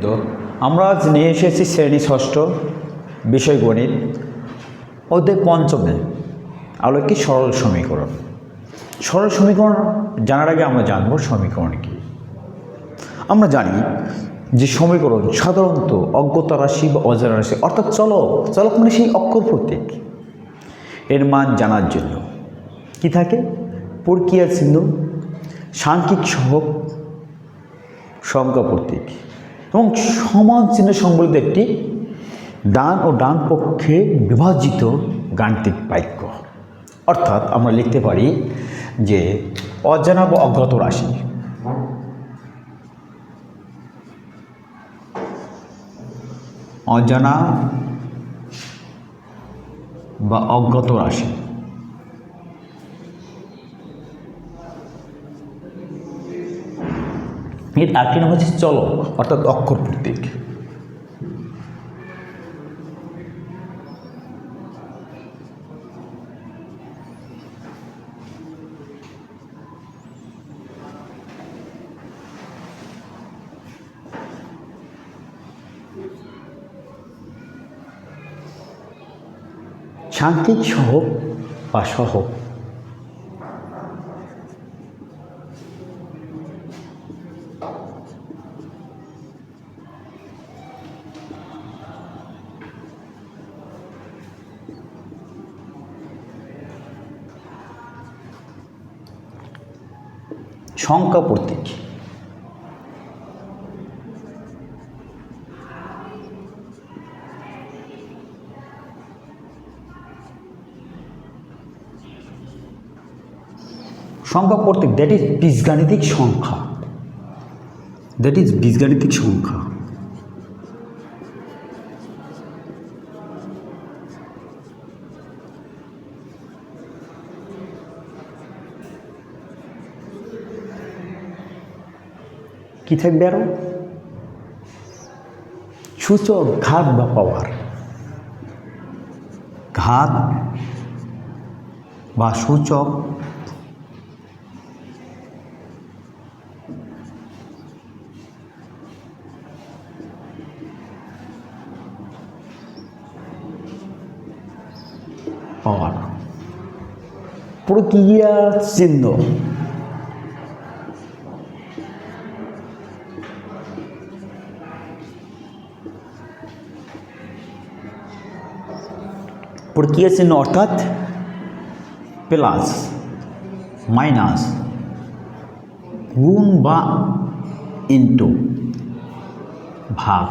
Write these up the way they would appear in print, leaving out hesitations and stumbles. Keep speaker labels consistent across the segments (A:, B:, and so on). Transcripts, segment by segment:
A: তো আমরা আজ নিয়ে এসেছি শ্রেণী ষষ্ঠ বিষয় গণিত অধ্যায় পঞ্চমে আলোকে সরল সমীকরণ। সরল সমীকরণ জানার আগে আমরা জানব সমীকরণ কী। আমরা জানি যে সমীকরণ সাধারণত অজ্ঞাত রাশি বা অজানা রাশি অর্থাৎ চলক মানে সেই অক্ষর প্রতীক এর মান জানার জন্য কি থাকে, প্রক্রিয়া চিহ্ন, সাংখ্যিক সহগ, সংখ্যা প্রতীক এবং সমান চিহ্ন সংবলিত একটি ডান ও ডান পক্ষে বিভাজিত গাণিতিক বাক্য। অর্থাৎ আমরা লিখতে পারি যে অজানা বা অজ্ঞাত রাশি অজানা বা অজ্ঞাত রাশি এর একটি নাম হচ্ছে চলক অর্থাৎ অক্ষর প্রতীক। সাংখ্যিক সহগ বা সহগ সংখ্যা প্রতীক সংখ্যা প্রতীক দ্যাট ইজ বীজগাণিতিক সংখ্যা, বীজগাণিতিক সংখ্যা। কি থাকবে আরো? সূচক, ঘাত বা পাওয়ার, ঘাত বা সূচক পাওয়ার, প্রক্রিয়া চিহ্ন, প্রক্রিয়া চিহ্ন অর্থাৎ প্লাস মাইনাস, গুণ বা ইন্টু, ভাগ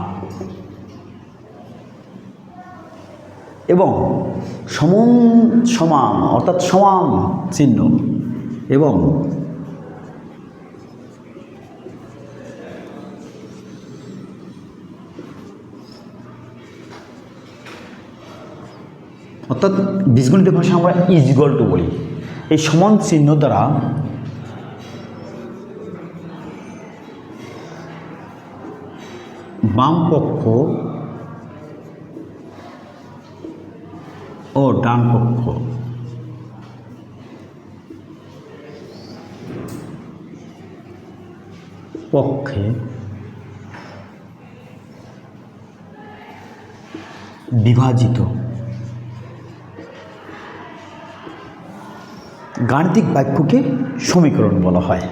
A: এবং সমান অর্থাৎ সমান চিহ্ন এবং অর্থাৎ বীজগণিতের ভাষায় আমরা ইজ ইকুয়াল টু বলি। এই সমান চিহ্ন দ্বারা বাম পক্ষ ও ডান পক্ষ পক্ষে বিভাজিত গাণিতিক বাক্যকে সমীকরণ বলা হয়।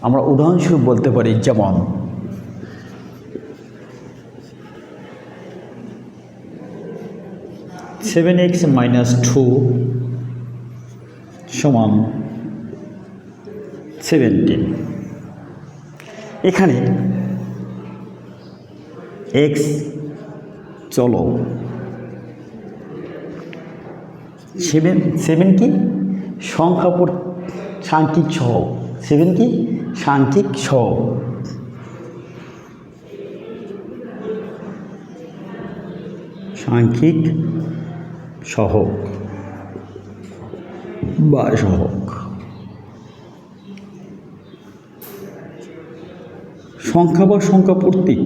A: আমরা উদাহরণস্বরূপ বলতে পারি, যেমন 7x - 2 সমান 17। এখানে x চলক, 7 কি সাংখ্যিক সহগ, 7 কি সাংখ্যিক সহগ, সাংখ্যিক সহগ বা সহগ। সংখ্যা বা সংখ্যা প্রতীক,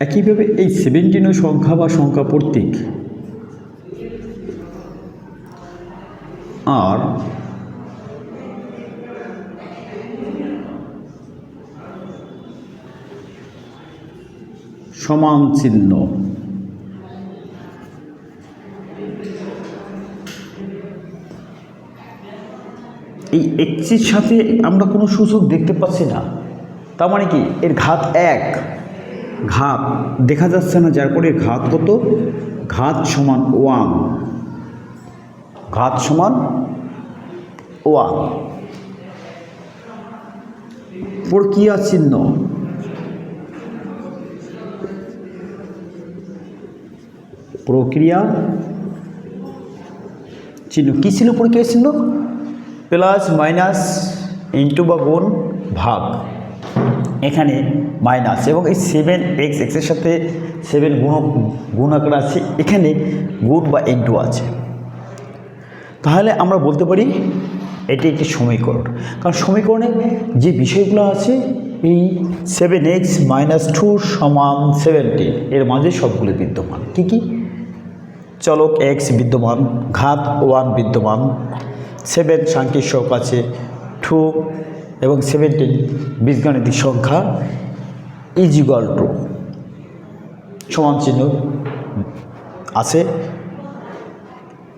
A: একইভাবে এই 17 সংখ্যা বা সংখ্যা প্রতীক। আর সমান চিহ্ন, এই একটির সাথে আমরা কোনো সূচক দেখতে পাচ্ছি না, তার মানে কি এর ঘাত 1, ঘাত দেখা যাচ্ছে না, যার পরে ঘাত কত, ঘাত সমান 1, ঘাত সমান 1। প্রক্রিয়া চিহ্ন, প্রক্রিয়া চিহ্ন কী ছিল? প্রক্রিয়া চিহ্ন প্লাস মাইনাস ইন্টু বা গুণ ভাগ, এখানে মাইনাস, এবং এই 7x, এক্সের সাথে 7 গুণ আকার আছে, এখানে গুণ বা ইন্টু আছে। তাহলে আমরা বলতে পারি এটি একটি সমীকরণ, কারণ সমীকরণে যে বিষয়গুলো আছে এই 7x - 2 = 17, এর মাঝে সবগুলো বিদ্যমান। কী কী? চলক x বিদ্যমান, ঘাত 1 বিদ্যমান, 7 সাংখ্যিক সহগ আছে, 2 এবং 17 বীজগাণিতিক সংখ্যা, = সমান চিহ্ন আছে।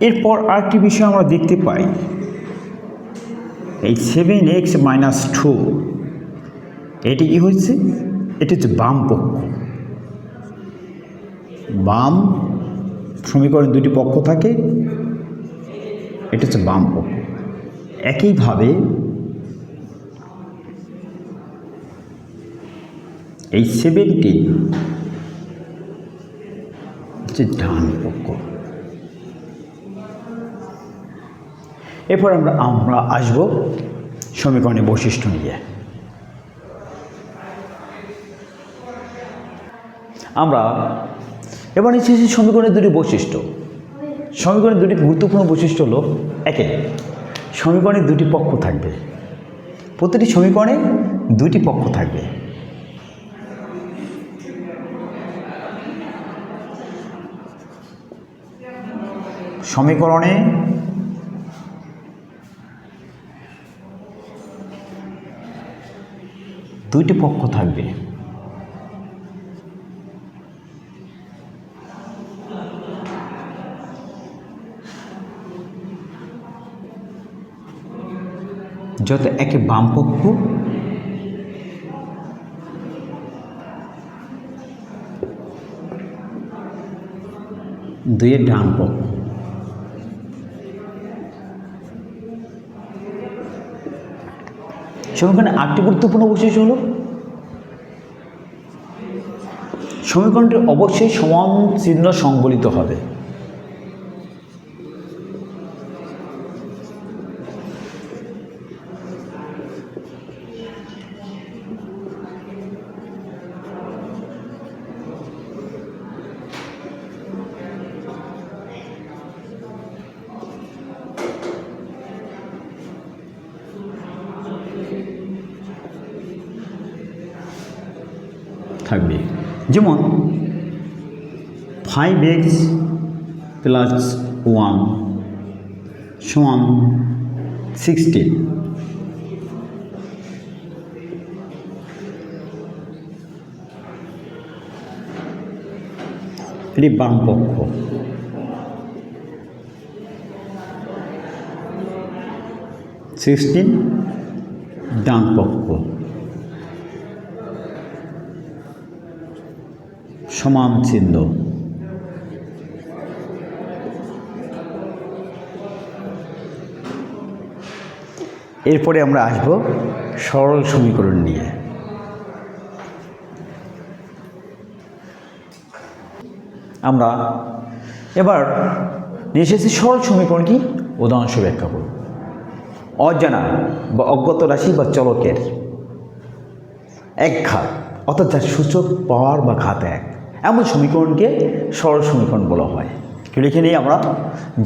A: এরপর আরেকটি বিষয় আমরা দেখতে পাই, এই 7x - 2 এটি কি হচ্ছে? এটি হচ্ছে বাম পক্ষ। বাম সমীকরণে দুটি পক্ষ থাকে, এটা হচ্ছে বাম পক্ষ। একইভাবে এই 17 হচ্ছে ডান পক্ষ। এরপর আমরা আসব সমীকরণের বৈশিষ্ট্য নিয়ে। আমরা এবার নিচ্ছি সমীকরণের দুটি বৈশিষ্ট্য। সমীকরণের দুটি গুরুত্বপূর্ণ বৈশিষ্ট্য হলো, একে সমীকরণের দুটি পক্ষ থাকবে, প্রতিটি সমীকরণে দুটি পক্ষ থাকবে। সমীকরণে দুইটি পক্ষ থাকবে। যত একে বাম পক্ষ, দুইয়ের ডান পক্ষ। সমীকরণে আরেকটি গুরুত্বপূর্ণ বৈশিষ্ট্য হলো, সমীকরণটি অবশ্যই সমান চিহ্ন সংবলিত হবে। থাকবে, যেমন 5x + 1 = 16। এটি বাম পক্ষ। 16 ডান পক্ষ, সমান চিহ্ন। এরপরে আমরা আসব সরল সমীকরণ নিয়ে। আমরা এবার নিয়ে এসেছি সরল সমীকরণ কি, উদাহরণস্বরূপ ব্যাখ্যা করব। অজানা বা অজ্ঞাত রাশি বা চলকের এক ঘাত, অর্থাৎ যার সূচক পাওয়ার বা ঘাত 1, এমন সমীকরণকে সরল সমীকরণ বলা হয়। লিখে নিই আমরা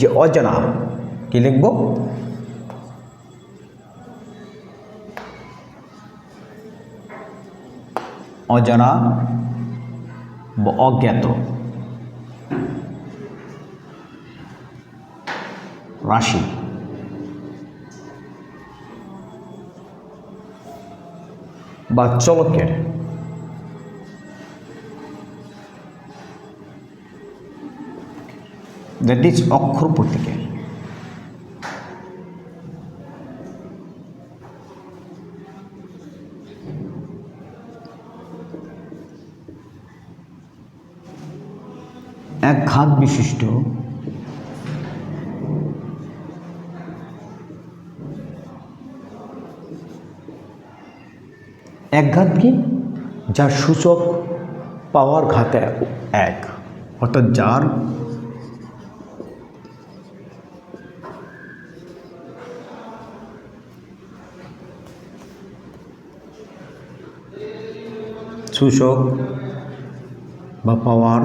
A: যে অজানা কি লিখব? অজানা বা অজ্ঞাত রাশি বা চলকের দ্যাট ইজ অক্ষর প্রতীকের এক ঘাত বিশিষ্ট একঘাত কি? যার সূচক পাওয়ার ঘাতে এক, অর্থাৎ যার সূচক বা পাওয়ার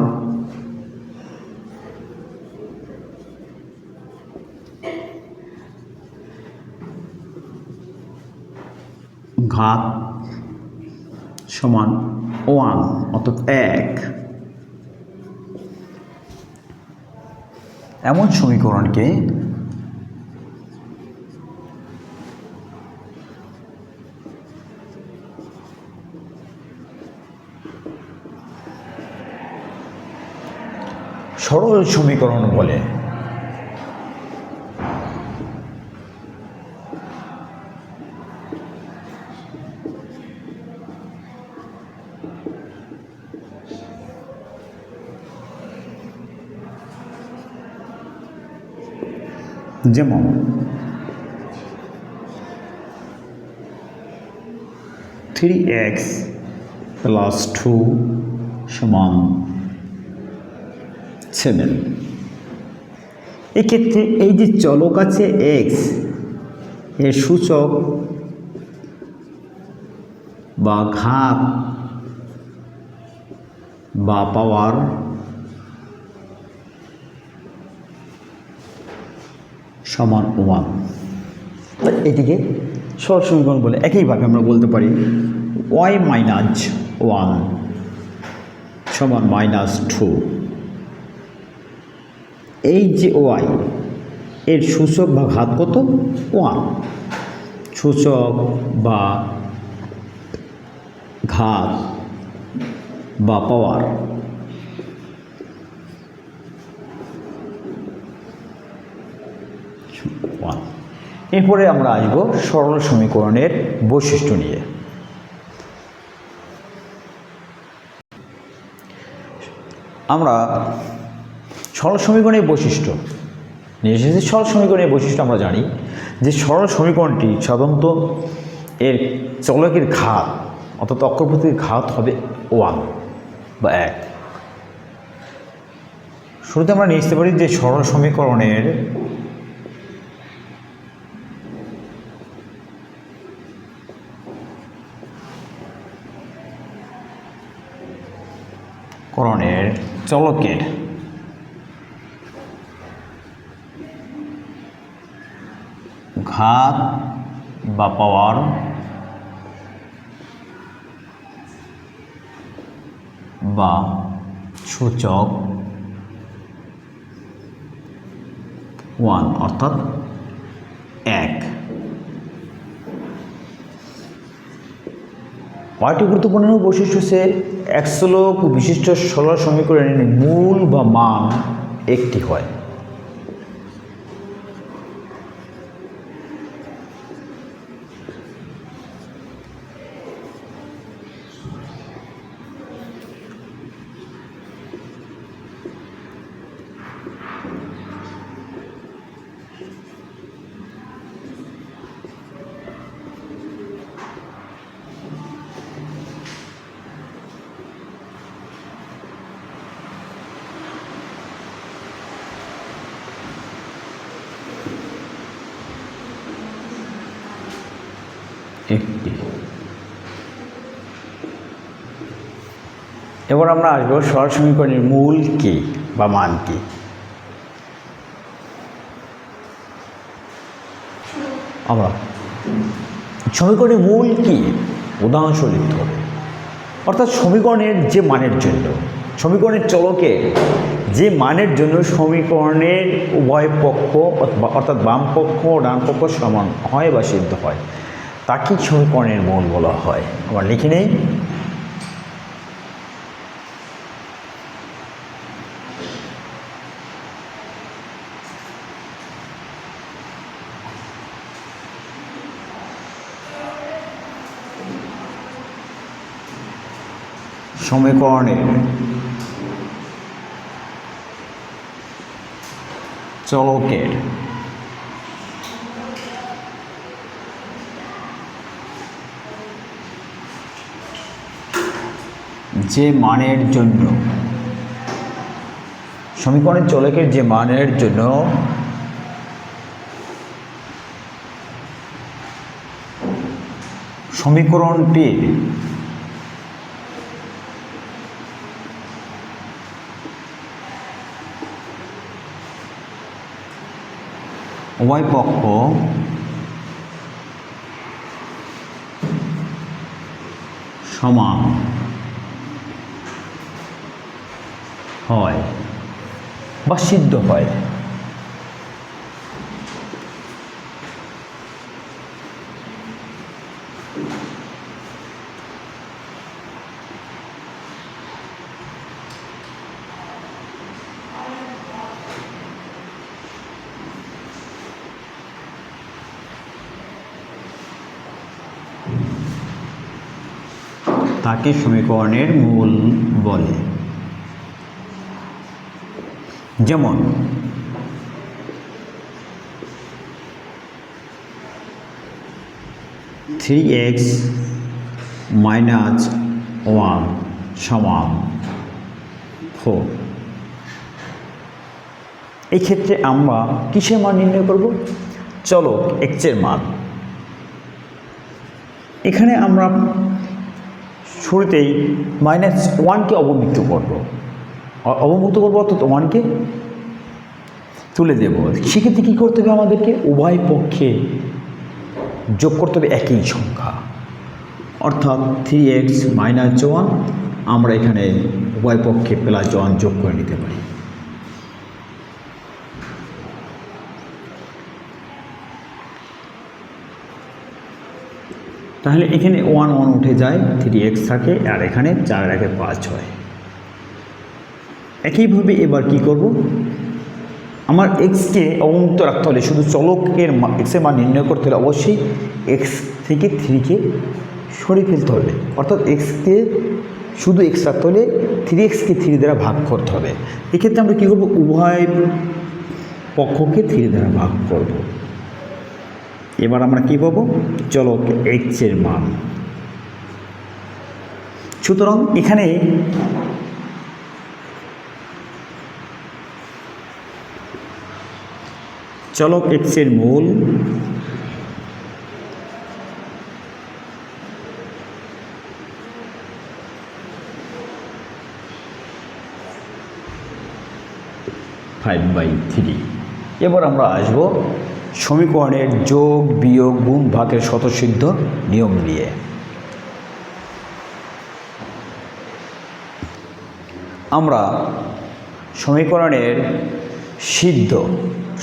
A: ঘাত সমান 1, অর্থাৎ 1, এমন সমীকরণকে সরল সমীকরণ বলে। যেমন থ্রি এক্স প্লাস 2 সমান 7। এক্ষেত্রে এই যে চলক আছে এক্স, এর সূচক বা ঘাত বা পাওয়ার সমান 1, এটিকে সরল সমীকরণ বলে। একইভাবে আমরা বলতে পারি y মাইনাস 1 সমান -2। এই যে y এর সূচক বা ঘাত কত? 1। সূচক বা ঘাত বা পাওয়ার এরপরে আমরা আসবো সরল সমীকরণের বৈশিষ্ট্য নিয়ে। আমরা সরল সমীকরণের বৈশিষ্ট্য নিয়ে এসেছি। সরল সমীকরণের বৈশিষ্ট্য আমরা জানি যে সরল সমীকরণটি সাধারণত এর চলকের ঘাত অর্থাৎ অক্ষর প্রতীকের ঘাত হবে 1 বা 1। শুরুতে আমরা নিয়ে আসতে পারি যে সরল সমীকরণের চলকের ঘাত বা পাওয়ার বা সূচক 1, অর্থাৎ 1। কয়টি গুরুত্বপূর্ণ বৈশিষ্ট্য হচ্ছে এক চলক বিশিষ্ট সরল সমীকরণের মূল বা মান একটি হয়। এবার আমরা আসবো সরল সমীকরণের মূল কি বা মান কি। আমরা সমীকরণের মূল কি উদাহরণস্বরূপ লিখতে হবে। অর্থাৎ সমীকরণের যে মানের জন্য, সমীকরণের চলকের যে মানের জন্য সমীকরণের উভয় পক্ষ অর্থাৎ বাম পক্ষ ও ডান পক্ষ সমান হয় বা সিদ্ধ হয় তাকে সমীকরণের মূল বলা হয়। আবার লিখে নেই, সমীকরণের চলকের যে মানের জন্য, সমীকরণের চলকের যে মানের জন্য সমীকরণটির উভয় পক্ষ সমান হয় বা সিদ্ধ হয় তাকে সমীকরণের মূল বলে। যেমন থ্রি এক্স মাইনাস ওয়ান সমান 4। এই ক্ষেত্রে আমরা কিসের মান নির্ণয় করব? চলক এক্সের মান। এখানে আমরা শুরুতেই -1কে অবমুক্ত করব অর্থাৎ 1কে তুলে দেব। সেক্ষেত্রে কী করতে হবে? আমাদেরকে উভয় পক্ষে যোগ করতে হবে একই সংখ্যা, অর্থাৎ 3x - 1 আমরা এখানে উভয় পক্ষে +1 যোগ করে নিতে পারি। তাহলে এখানে 1 1 উঠে যায়, 3x থাকে, আর এখানে 4 একে 5 হয়। একইভাবে এবার কি করব? আমার এক্সকে অবমুক্ত রাখতে হলে শুধু চলকের এক্সের মান নির্ণয় করতে হলে অবশ্যই এক্স থেকে 3কে সরিয়ে ফেলতে হবে। অর্থাৎ এক্সকে শুধু এক্স রাখতে হলে 3xকে 3 দ্বারা ভাগ করতে হবে। এক্ষেত্রে আমরা কী করব? উভয় পক্ষকে 3 দ্বারা ভাগ করব। এবার আমরা কী পাবো? চলক এক্সের মান। সুতরাং এখানে চলক এক্সের মূল (5/3)। এবার আমরা আসব সমীকরণের যোগ বিয়োগ গুণ ভাগের স্বতঃসিদ্ধ নিয়ম নিয়ে। আমরা সমীকরণের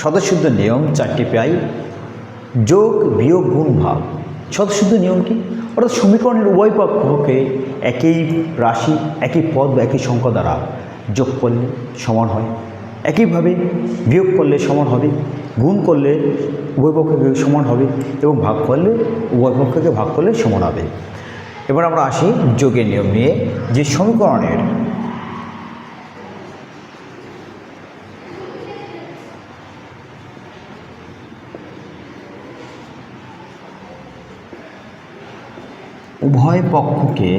A: স্বতঃসিদ্ধ নিয়ম 4টি পাই। যোগ বিয়োগ গুণ ভাগ। স্বতঃসিদ্ধ নিয়ম কি? অর্থাৎ সমীকরণের উভয় পক্ষকে একই রাশি, একই পদ বা একই সংখ্যা দ্বারা যোগ করলে সমান হয়, একইভাবে বিয়োগ করলে সমান হবে, গুণ করলে উভয় পক্ষকে সমান হবে এবং ভাগ করলে উভয় পক্ষকে ভাগ করলে সমান হবে। এবার আমরা আসি যোগের নিয়ম নিয়ে, যে সমীকরণের উভয় পক্ষকে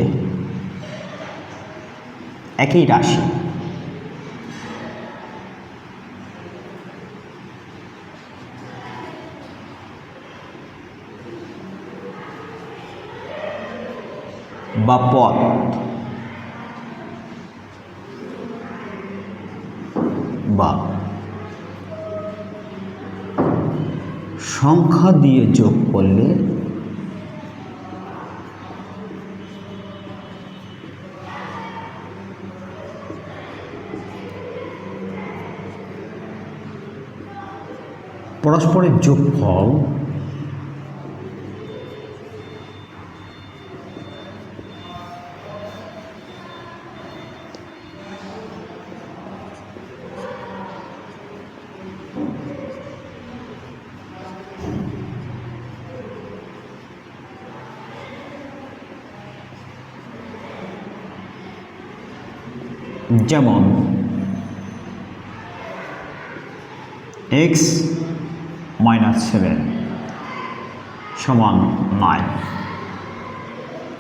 A: একই রাশি বা পদ বা সংখ্যা দিয়ে যোগ করলে পরস্পরের যোগফল যেমন x - 7 সমান 9।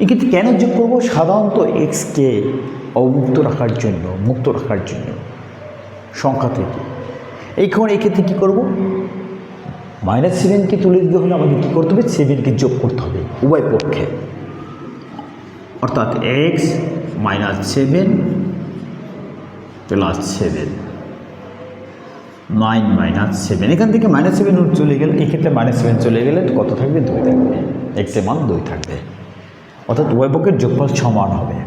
A: এক্ষেত্রে কেন যোগ করবো? সাধারণত এক্সকে অমুক্ত রাখার জন্য, মুক্ত রাখার জন্য সংখ্যা থেকে। এক্ষেত্রে কী করবো? -7কে তুলে দিতে হলে আমাদের কী করতে হবে? 7কে যোগ করতে হবে উভয় পক্ষে, অর্থাৎ x - 7 + 7 9 - 7। এখান থেকে -7 চলে গেলে, এক্ষেত্রে -7 চলে গেলে কত থাকবে? 2 থাকবে। এক্সের মান 2 থাকবে, অর্থাৎ উভয় পক্ষের যোগফল সমান হবে।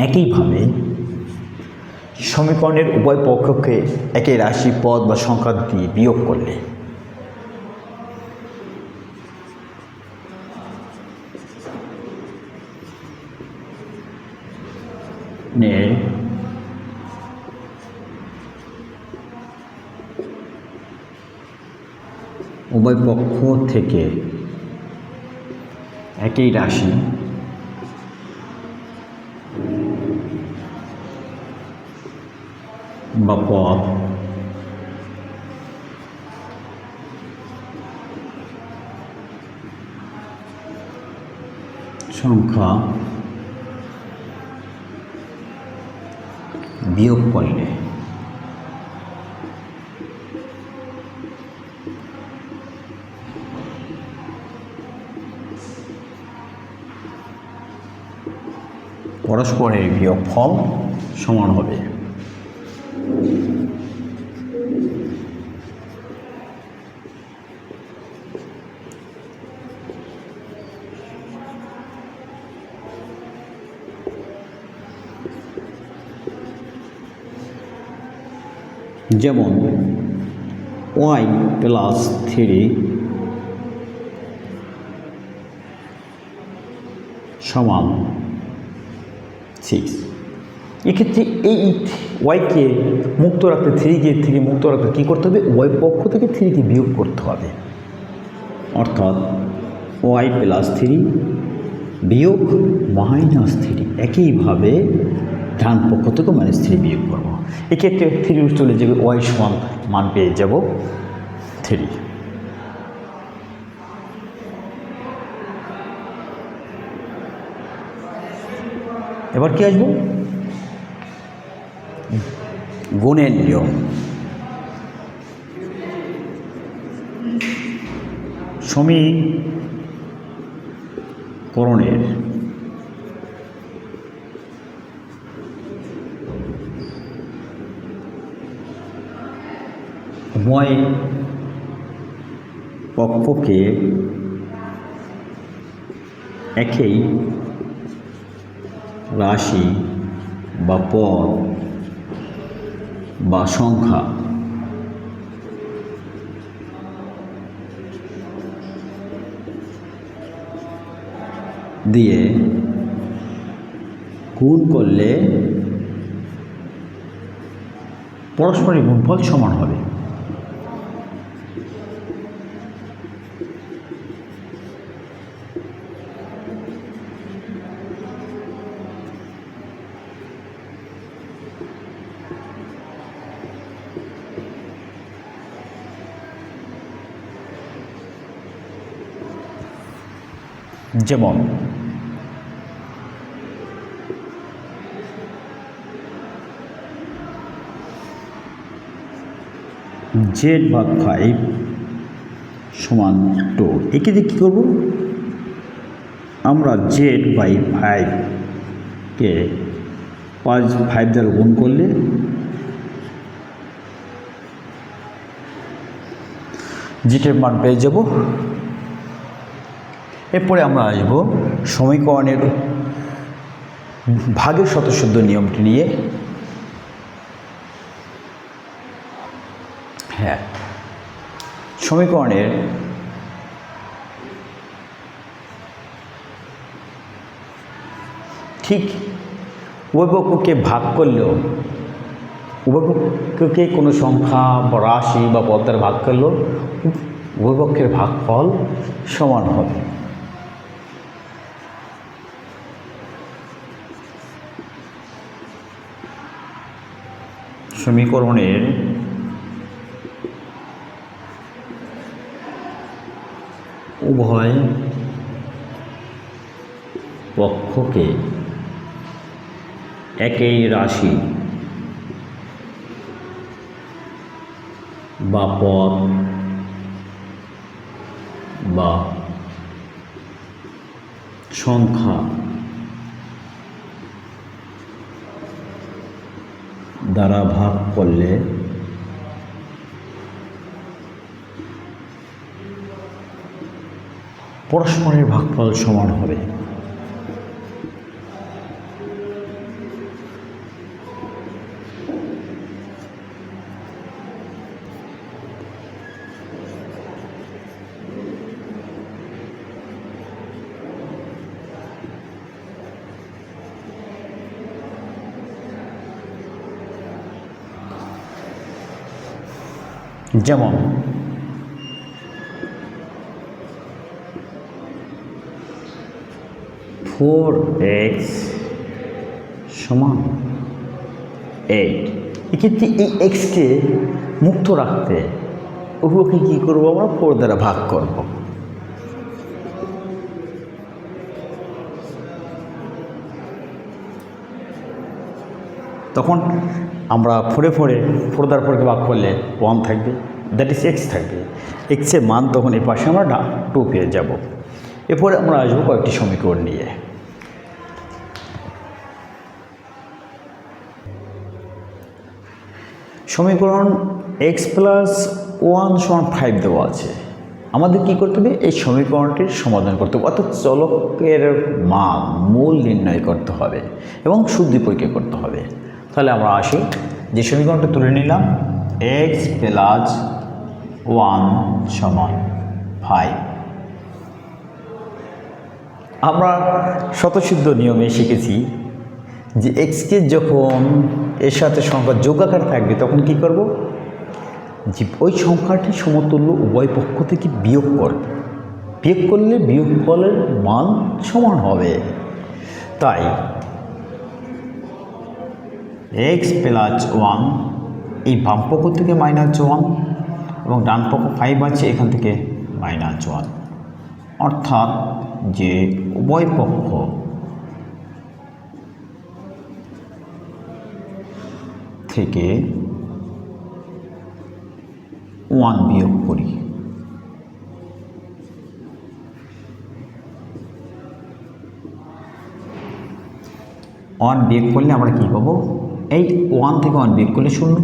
A: একইভাবে সমীকরণের উভয় পক্ষকে একই রাশি, পদ বা সংখ্যা দিয়ে বিয়োগ করলে উভয় পক্ষ থেকে একই রাশি বা পদ সংখ্যা বিয়োগ করলে পরস্পরের বিয়োগফল সমান হবে। যেমন y + 3 সমান 6। এক্ষেত্রে এই ওয়াইকে মুক্ত রাখতে, 3কে থেকে মুক্ত রাখতে কী করতে হবে? ওয়াই পক্ষ থেকে 3কে বিয়োগ করতে হবে, অর্থাৎ y + 3 বিয়োগ -3। একইভাবে ডান পক্ষ থেকে -3 বিয়োগ করব। এক্ষেত্রে 3 চলে যাবে, y সমান মান পেয়ে যাব 3। এবার কি আসবো? গুণের নিয়ম। সমীকরণের উভয় পক্ষকে একই রাশি বা পদ বা সংখ্যা দিয়ে গুণ করলে পরস্পরের গুণফল সমান হবে। যেমন z/5 সমান 2। এক্ষেত্রে কী করব? আমরা z/5কে 5 দ্বারা গুণ করলে জিটের মান পেয়ে যাব। এরপরে আমরা আসব সমীকরণের ভাগের স্বতঃসিদ্ধ নিয়মটি নিয়ে। হ্যাঁ, সমীকরণের ঠিক উভয়পক্ষকে ভাগ করলেও, উভয়পক্ষকে কোনো সংখ্যা বা রাশি বা পদ দ্বারা ভাগ করলেও উভয়পক্ষের ভাগফল সমান হবে। সমীকরণের উভয় পক্ষকে একই রাশি বা পদ বা সংখ্যা দ্বারা ভাগ করলে পরস্পরের ভাগফল সমান হবে। যেমন ফোর এক্স সমান 8। এক্ষেত্রে এই এক্সকে মুক্ত রাখতে উভয়কে কী করবো আমরা 4 দ্বারা ভাগ করব। তখন আমরা 4 দ্বারা 4কে ভাগ করলে 1 থাকবে, দ্যাট ইজ এক্স থাকবে। এক্সের মান তখন এই পাশে আমরা 2 পেয়ে যাব। এরপরে আমরা আসবো কয়েকটি সমীকরণ নিয়ে। সমীকরণ এক্স প্লাস 1 সমান 5 দেওয়া আছে। আমাদের কী করতে হবে? এই সমীকরণটির সমাধান করতে হবে, অর্থাৎ চলকের মান মূল নির্ণয় করতে হবে এবং শুদ্ধি পরীক্ষা করতে হবে। তাহলে আমরা আসি, যে সমীকরণটা তুলে নিলাম এক্স প্লাস 1 সমান 5। আমরা স্বতঃসিদ্ধ নিয়মে শিখেছি যে এক্সকে যখন এর সাথে সংখ্যা যোগাকার থাকবে তখন কি করব? যে ওই সংখ্যাটি সমতুল্য উভয় পক্ষ থেকে বিয়োগ করব। বিয়োগ করলে বিয়োগফলের মান সমান হবে। তাই এক্স প্লাস 1 এই বাম পক্ষ থেকে -1 এবং ডান পক্ষ 5 আছে, এখান থেকে -1, অর্থাৎ যে উভয় পক্ষ থেকে 1 বিয়োগ করি, 1 বিয়োগ করলে আমরা কী পাবো? এই 1 থেকে 1 বিয়োগ করলে 0,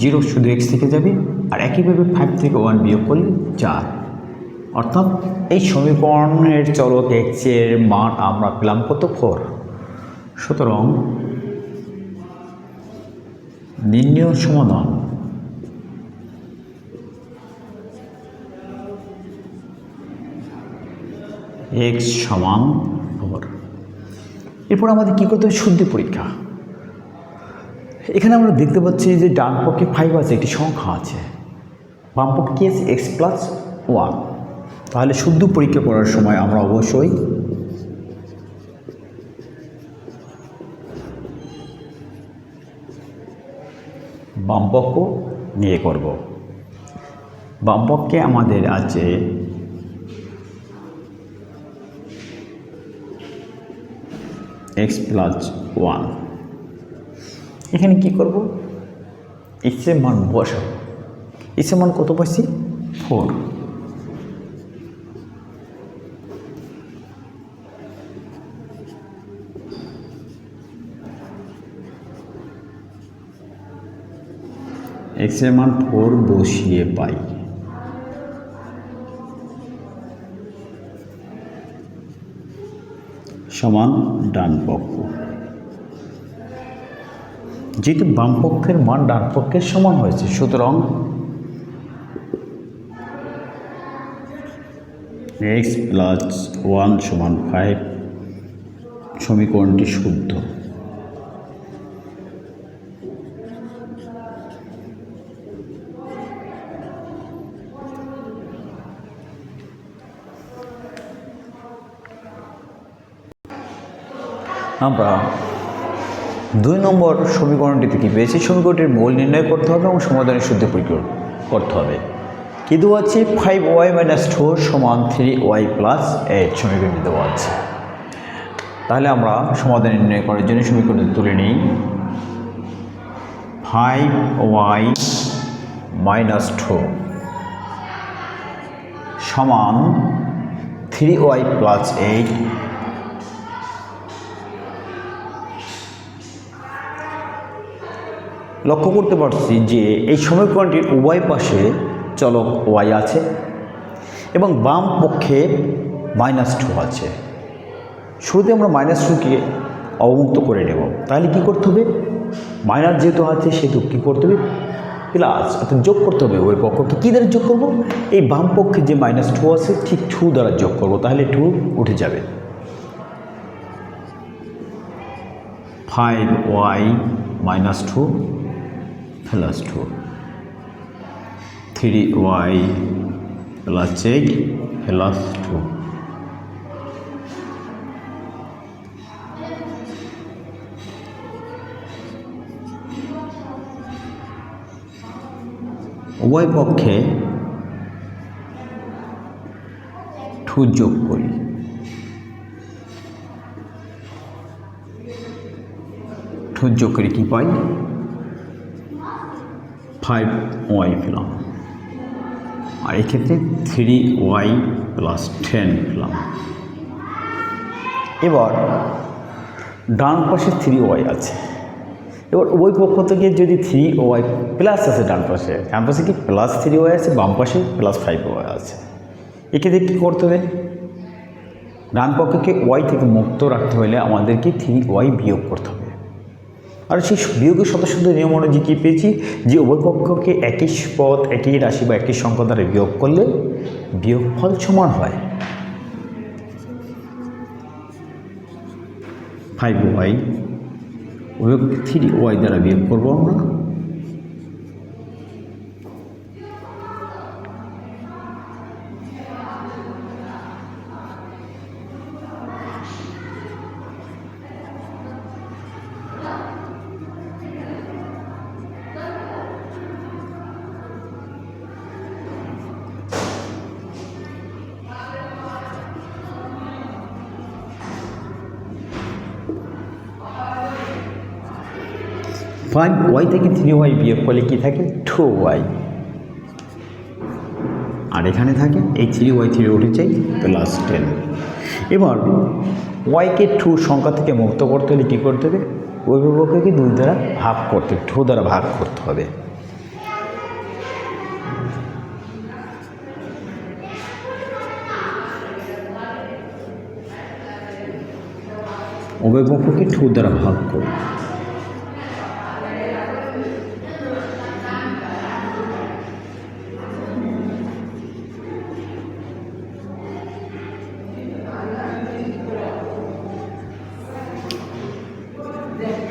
A: 0 শুধু এক্স থেকে যাবে। আর একইভাবে 5 থেকে 1 বিয়োগ করলে 4, অর্থাৎ এই সমীকরণের চলক এক্সের মান আমরা পেলাম কত? 4। সুতরাং নির্ণয় সমাধান এক্স সমান 4। এরপর আমাদের কী করতে হবে? শুদ্ধি পরীক্ষা। এখানে আমরা দেখতে পাচ্ছি যে ডান পক্ষে 5 আছে, একটি সংখ্যা আছে, বাম পক্ষে কী আছে? X plus 1। তাহলে শুদ্ধ পরীক্ষা করার সময় আমরা অবশ্যই বাম পক্ষ নিয়ে করব। বাম পক্ষে আমাদের আছে এক্স প্লাস 1। এখানে কি করব? এক্সের মান বসাবো। এক্সের মান কত পাচ্ছি? 4। এক্সের মান 4 বসিয়ে পাই সমান ডান পক্ষ। যেহেতু বাম পক্ষের মান ডান পক্ষের সমান হয়েছে, সুতরাং x + 1 = 5 সমীকরণটি শুদ্ধ। আমরা 2 নম্বর সমীকরণটিতে কী পেয়েছি? সমীকরণটির মূল নির্ণয় করতে হবে এবং সমাধানের শুদ্ধ পরীক্ষা করতে হবে। কী দেওয়া আছে? 5y - 2 = 3y + 8 সমীকরণটি দেওয়া আছে। তাহলে আমরা সমাধান নির্ণয় করার জন্য সমীকরণটি তুলে নিই। 5y - 2 সমান 3y + 8 লক্ষ্য করতে পারছি যে এই সমীকরণটির উভয় পাশে চলক y আছে এবং বাম পক্ষে -2 আছে। শুরুতে আমরা -2কে অবমুক্ত করে নেব। তাহলে কি করতে হবে? মাইনাস যেহেতু আছে সেহেতু কী করতে হবে? প্লাস, অর্থাৎ যোগ করতে হবে। উভয় পক্ষকে কী দ্বারা যোগ করব? এই বাম পক্ষে যে -2 আছে ঠিক 2 দ্বারা যোগ করব, তাহলে 2 উঠে যাবে। 5y - 2 + 2 3y + 8 + 2 উভয় পক্ষে 2 যোগ করি। 2 যোগ করে কী পাই? 5y পেলাম। আর এক্ষেত্রে 3y + 10 পেলাম। এবার ডান পাশে 3y আছে। এবার উভয় পক্ষ থেকে যদি 3y প্লাস আছে, ডান পাশে কি +3y আছে, বাম পাশে +5y আছে। এক্ষেত্রে কী করতে হবে? ডান পক্ষকে y থেকে মুক্ত রাখতে হলে আমাদেরকে 3y বিয়োগ করতে হবে। আর সেই বিয়োগের সদস্যদের নিয়ম অনুযায়ী কী পেয়েছি? যে উভয় পক্ষকে একই পদ, একই রাশি বা একই সংখ্যা দ্বারা বিয়োগ করলে বিয়োগফল সমান হয়। 5y 3y দ্বারা বিয়োগ করবো আমরা। y থেকে 3y বিয়োগ করলে কী থাকে? 2y। আর এখানে থাকে এই 3y 3 উঠে যায় +10। এবার yকে 2 সংখ্যা থেকে মুক্ত করতে হলে কী করতে হবে? অভিভাবককে 2 দ্বারা ভাগ করতে, 2 দ্বারা ভাগ করতে হবে। অভিভাবককে 2 দ্বারা ভাগ করব।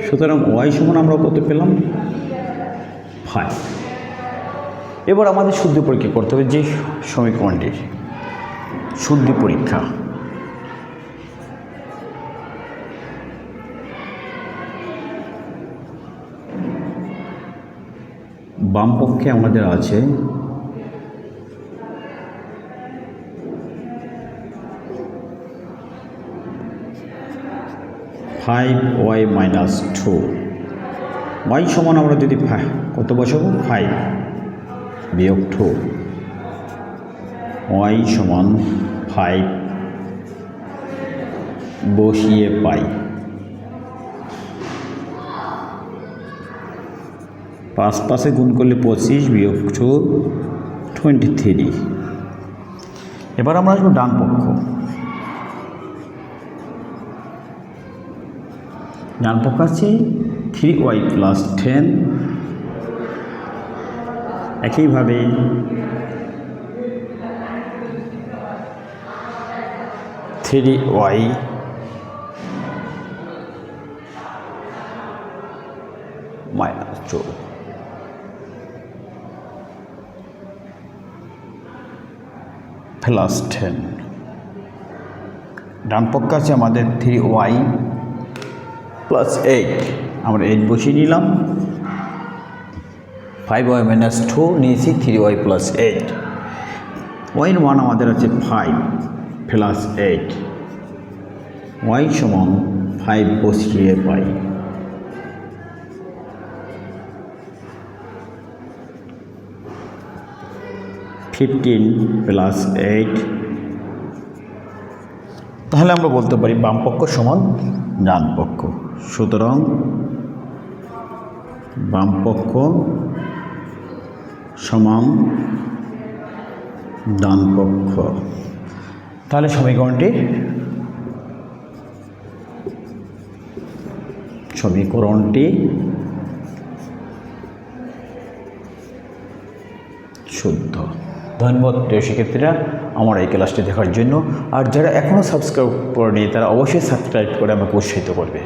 A: সুতরাং y সমান আমরা কত পেলাম? 5। এবার আমাদের শুদ্ধি পরীক্ষা করতে হবে যে সমীকরণটির শুদ্ধি পরীক্ষা। বাম পক্ষে আমাদের আছে 5y - 2। y সমান আমরা যদি কত বসাবো? 5 বিয়োগ 2। y সমান 5 বসিয়ে পাই 5 পাশে গুণ করলে 25 বিয়োগ 2 23। এবার আমরা আসবো ডান পক্ষ। ডান পক্ষ আছে 3y প্লাস 10, একইভাবে থ্রি ওয়াই মাইনাস 2 প্লাস 10। ডান পক্ষ আছে আমাদের 3y প্লাস 8, আমরা 8 বসিয়ে নিলাম। 5y মাইনাস 2 নিয়েছি 3y প্লাস 8। ওয়াইয়ের মান আমাদের আছে 5 প্লাস 8, y সমান 5 বসিয়ে পাই। ফিফটিন প্লাস 8, তাহলে আমরা বলতে পারি বাম পক্ষ সমান ডান পক্ষ। সুতরাং বাম পক্ষ সমান ডান পক্ষ। তাহলে সমীকরণটি শুদ্ধ। ধন্যবাদ প্রিয় শিক্ষার্থীরা আমার এই ক্লাসটি দেখার জন্য। আর যারা এখনও সাবস্ক্রাইব করেনি তারা অবশ্যই সাবস্ক্রাইব করে আমাকে উৎসাহিত করবে।